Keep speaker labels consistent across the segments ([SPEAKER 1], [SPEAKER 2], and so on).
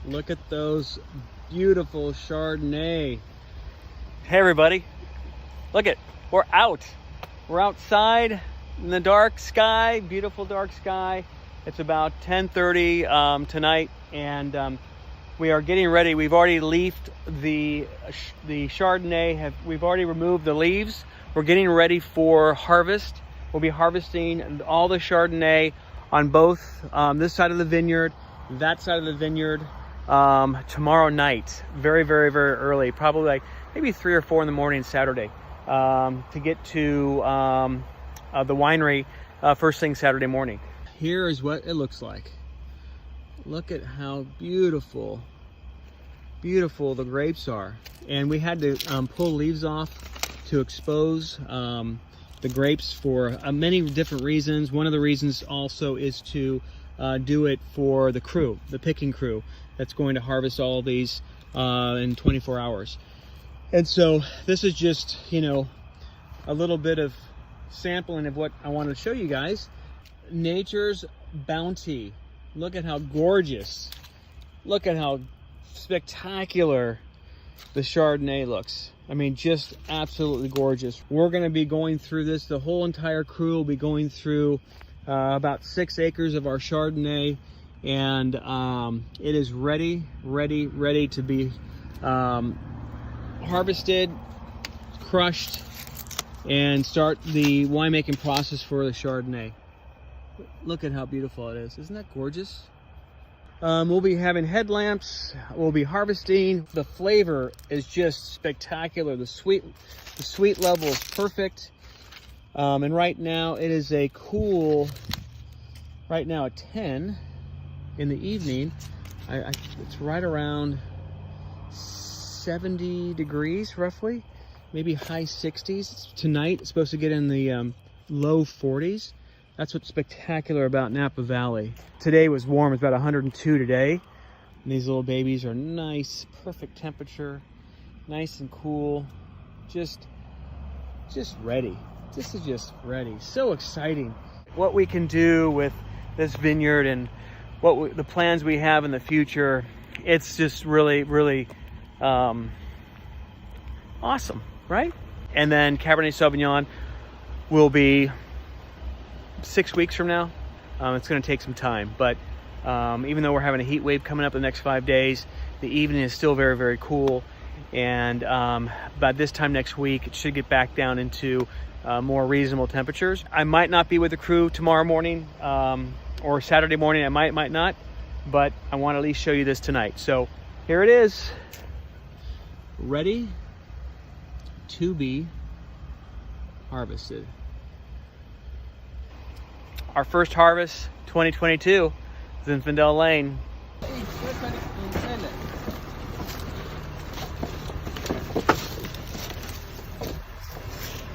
[SPEAKER 1] Look at those beautiful Chardonnay. Hey everybody, look it, we're out. We're outside in the dark sky, beautiful dark sky. It's about 10:30 tonight, and we are getting ready. We've already leafed the Chardonnay. We've already removed the leaves. We're getting ready for harvest. We'll be harvesting all the Chardonnay on both this side of the vineyard, that side of the vineyard, tomorrow night, very early, probably like maybe 3 or 4 in the morning Saturday, to get to the winery first thing Saturday morning. Here is what it looks like. Look at how beautiful the grapes are. And we had to pull leaves off to expose the grapes for many different reasons. One of the reasons also is to do it for the crew, the picking crew that's going to harvest all of these in 24 hours. And so this is just, you know, a little bit of sampling of what I wanted to show you guys. Nature's bounty. Look at how gorgeous. Look at how spectacular the Chardonnay looks. I mean, just absolutely gorgeous. We're going to be going through this. The whole entire crew will be going through about 6 acres of our Chardonnay, and it is ready to be harvested, crushed, and start the winemaking process for the Chardonnay. Look at how beautiful it is. Isn't that gorgeous? We'll be having headlamps. We'll be harvesting. The flavor is just spectacular. The sweet level is perfect. And right now it is a cool, right now at 10 in the evening. It's right around 70 degrees roughly, maybe high 60s. Tonight it's supposed to get in the low 40s. That's what's spectacular about Napa Valley. Today was warm, it's about 102 today. And these little babies are nice, perfect temperature, nice and cool, just ready. This is just ready. So exciting. What we can do with this vineyard and the plans we have in the future, it's just really awesome, right? And then Cabernet Sauvignon will be 6 weeks from now. It's going to take some time, but even though we're having a heat wave coming up the next 5 days, the evening is still very cool. And by this time next week, it should get back down into more reasonable temperatures. I might not be with the crew tomorrow morning or Saturday morning. I might not, but I want to at least show you this tonight. So here it is, ready to be harvested. Our first harvest, 2022, is in Findell Lane.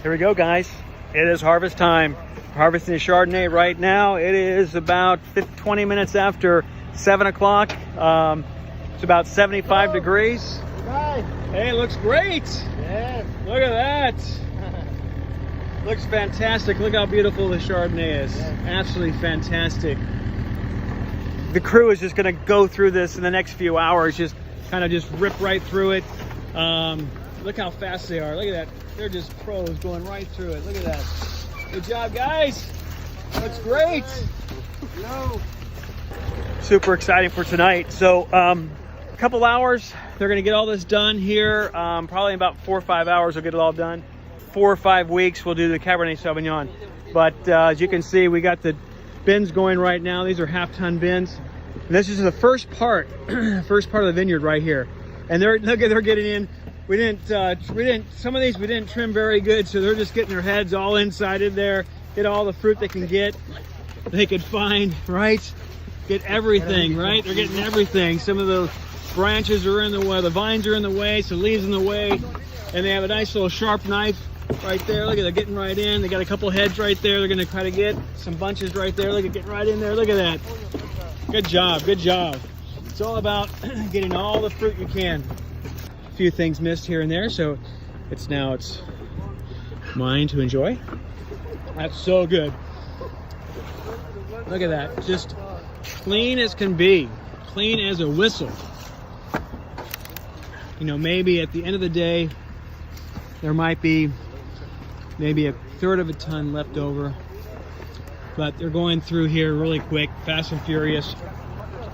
[SPEAKER 1] Here we go, guys. It is harvest time. We're harvesting the Chardonnay right now. It is about 20 minutes after 7 o'clock. It's about 75 degrees. Hey, it looks great.
[SPEAKER 2] Yes.
[SPEAKER 1] Look at that. Looks fantastic. Look how beautiful the Chardonnay is.
[SPEAKER 2] Yes.
[SPEAKER 1] Absolutely fantastic. The crew is just going to go through this in the next few hours, just kind of just rip right through it. Look how fast they are. Look at that. They're just pros going right through it. Look at that. Good job, guys. Looks great.
[SPEAKER 2] No.
[SPEAKER 1] Super exciting for tonight. So a couple hours, they're going to get all this done here. Probably in about 4 or 5 hours, we'll get it all done. 4 or 5 weeks, we'll do the Cabernet Sauvignon. But as you can see, we got the bins going right now. These are half-ton bins. And this is the first part of the vineyard right here. And they're getting in. We didn't. Some of these we didn't trim very good, so they're just getting their heads all inside in there. Get all the fruit they can get. They could find, right? Get everything, right? They're getting everything. Some of the branches are in the way, the vines are in the way, so leaves in the way, and they have a nice little sharp knife right there. Look at, they're getting right in. They got a couple heads right there. They're gonna try to get some bunches right there. Look at, getting right in there. Look at that. Good job, good job. It's all about getting all the fruit you can. A few things missed here and there, so it's mine to enjoy. That's so good. Look at that, just clean as can be, clean as a whistle. You know, maybe at the end of the day, there might be maybe a third of a ton left over. But they're going through here really quick, fast and furious.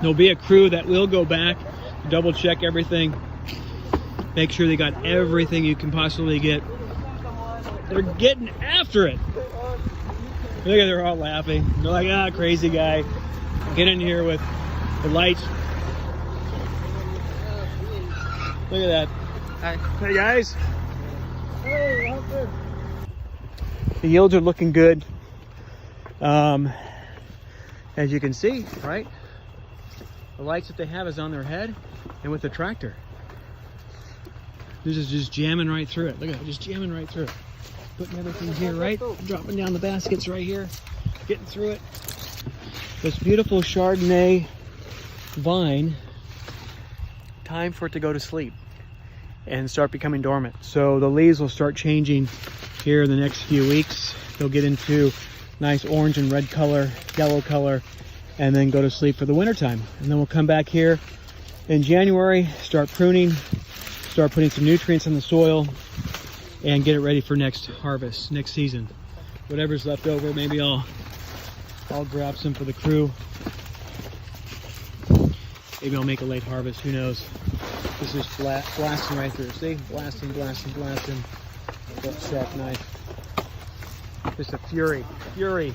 [SPEAKER 1] There'll be a crew that will go back, double check everything, make sure they got everything you can possibly get. They're getting after it. Look at, they're all laughing. They're like, ah, crazy guy. Get in here with the lights. Look at that.
[SPEAKER 2] Hi.
[SPEAKER 1] Hey guys.
[SPEAKER 2] Hey, how's it?
[SPEAKER 1] The yields are looking good. As you can see, right? The lights that they have is on their head and with the tractor. This is just jamming right through it. Look at it, just jamming right through it. Putting everything here, right? Dropping down the baskets right here. Getting through it. This beautiful Chardonnay vine, time for it to go to sleep and start becoming dormant. So the leaves will start changing here in the next few weeks. They'll get into nice orange and red color, yellow color, and then go to sleep for the winter time. And then we'll come back here in January, start pruning, start putting some nutrients in the soil, and get it ready for next harvest, next season. Whatever's left over, maybe I'll grab some for the crew. Maybe I'll make a late harvest, who knows. This is blasting right through, see? Blasting, blasting, blasting. That sharp knife. Just a fury, fury.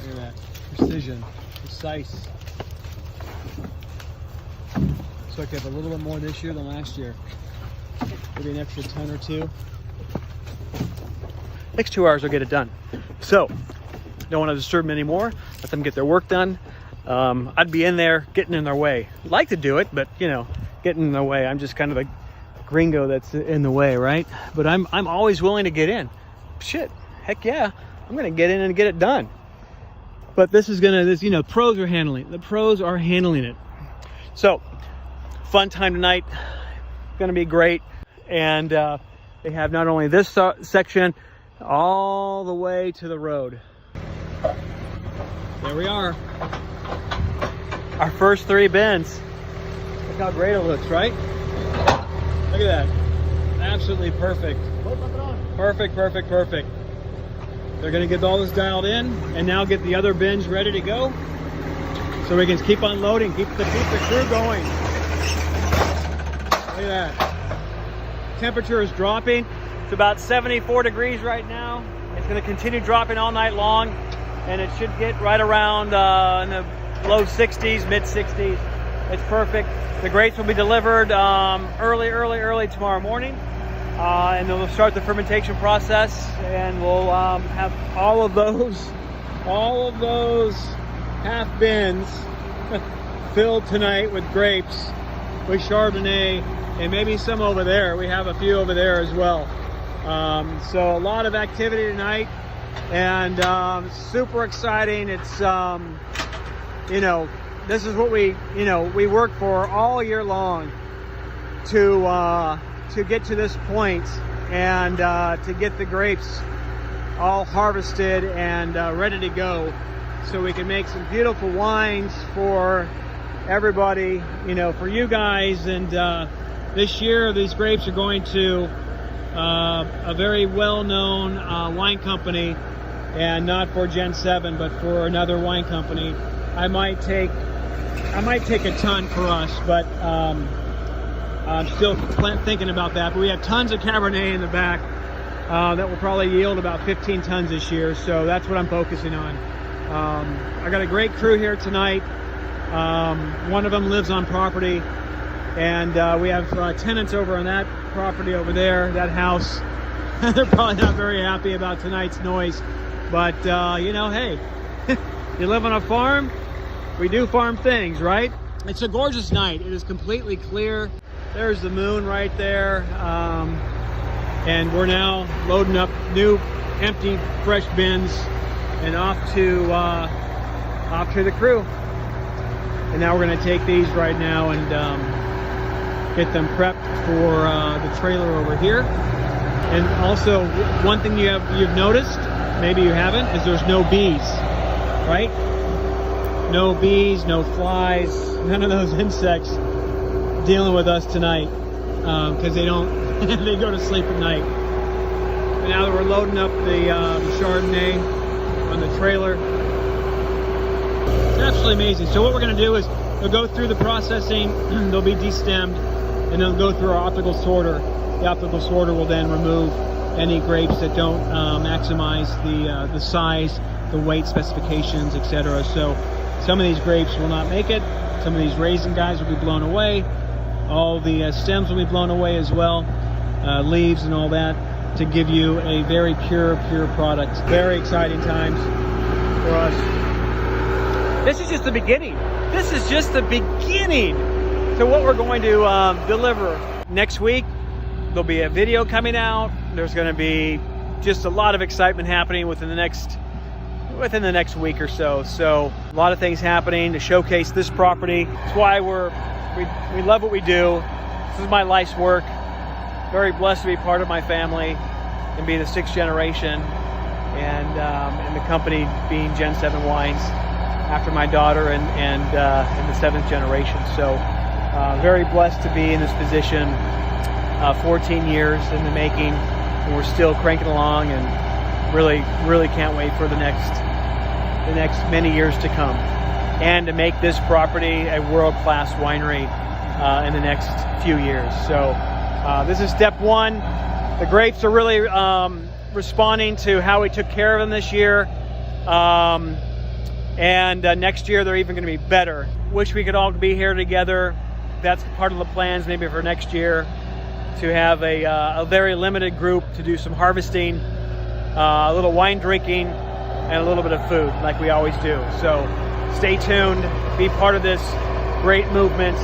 [SPEAKER 1] Look at that, precision, precise. Looks like they have a little bit more this year than last year. Maybe an extra 10 or 2. Next 2 hours will get it done. So, don't want to disturb them anymore. Let them get their work done. I'd be in there getting in their way. I'd like to do it, but you know, getting in their way. I'm just kind of a gringo that's in the way, right? But I'm always willing to get in. Shit, heck yeah, I'm gonna get in and get it done. But this is gonna, you know, pros are handling it. The pros are handling it. So, fun time tonight. Gonna be great. And they have not only this section, all the way to the road. There we are. Our first 3 bins. Look how great it looks, right? Look at that. Absolutely perfect. Perfect, perfect, perfect. They're gonna get all this dialed in and now get the other bins ready to go. So we can keep unloading, keep the crew going. Look at that. Temperature is dropping. It's about 74 degrees right now. It's gonna continue dropping all night long. And it should get right around in the low 60s, mid 60s. It's perfect. The grapes will be delivered early tomorrow morning. And then we'll start the fermentation process, and we'll have all of those half bins filled tonight with grapes, with Chardonnay, and maybe some over there. We have a few over there as well. So a lot of activity tonight. And super exciting. It's you know, this is what we work for all year long to get to this point, and to get the grapes all harvested and ready to go, so we can make some beautiful wines for everybody, you know, for you guys. And this year these grapes are going to a very well-known wine company, and not for Gen 7, but for another wine company. I might take a ton for us, but I'm still thinking about that. But we have tons of Cabernet in the back that will probably yield about 15 tons this year, so that's what I'm focusing on. I got a great crew here tonight. One of them lives on property, and we have tenants over on that property over there, that house. They're probably not very happy about tonight's noise, but you know, hey, you live on a farm, we do farm things, right? It's a gorgeous night. It is completely clear. There's the moon right there, and we're now loading up new empty fresh bins and off to the crew. And now we're going to take these right now and get them prepped for the trailer over here. And also, one thing you've noticed, maybe you haven't, is there's no bees, right? No bees, no flies, none of those insects dealing with us tonight, because they don't, they go to sleep at night. And now that we're loading up the Chardonnay on the trailer, it's absolutely amazing. So what we're going to do is we'll go through the processing, they'll be destemmed, and then go through our optical sorter. The optical sorter will then remove any grapes that don't maximize the size, the weight specifications, etc. So some of these grapes will not make it. Some of these raisin guys will be blown away. All the stems will be blown away as well, leaves and all that, to give you a very pure product. Very exciting times for us. This is just the beginning. This is just the beginning to what we're going to deliver next week. There'll be a video coming out. There's going to be just a lot of excitement happening within the next week or so. So a lot of things happening to showcase this property. That's why we love what we do. This is my life's work. Very blessed to be part of my family and be the 6th generation, and the company being Gen 7 Wines after my daughter and the 7th generation. So very blessed to be in this position. 14 years in the making, and we're still cranking along, and really can't wait for the next many years to come, and to make this property a world-class winery in the next few years. So this is step one. The grapes are really responding to how we took care of them this year, and next year they're even going to be better. Wish we could all be here together. That's part of the plans, maybe for next year, to have a very limited group to do some harvesting, a little wine drinking, and a little bit of food like we always do. So stay tuned, be part of this great movement,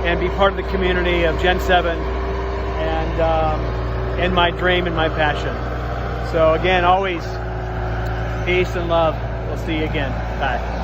[SPEAKER 1] and be part of the community of Gen 7 and my dream and my passion. So again, always peace and love. We'll see you again. Bye.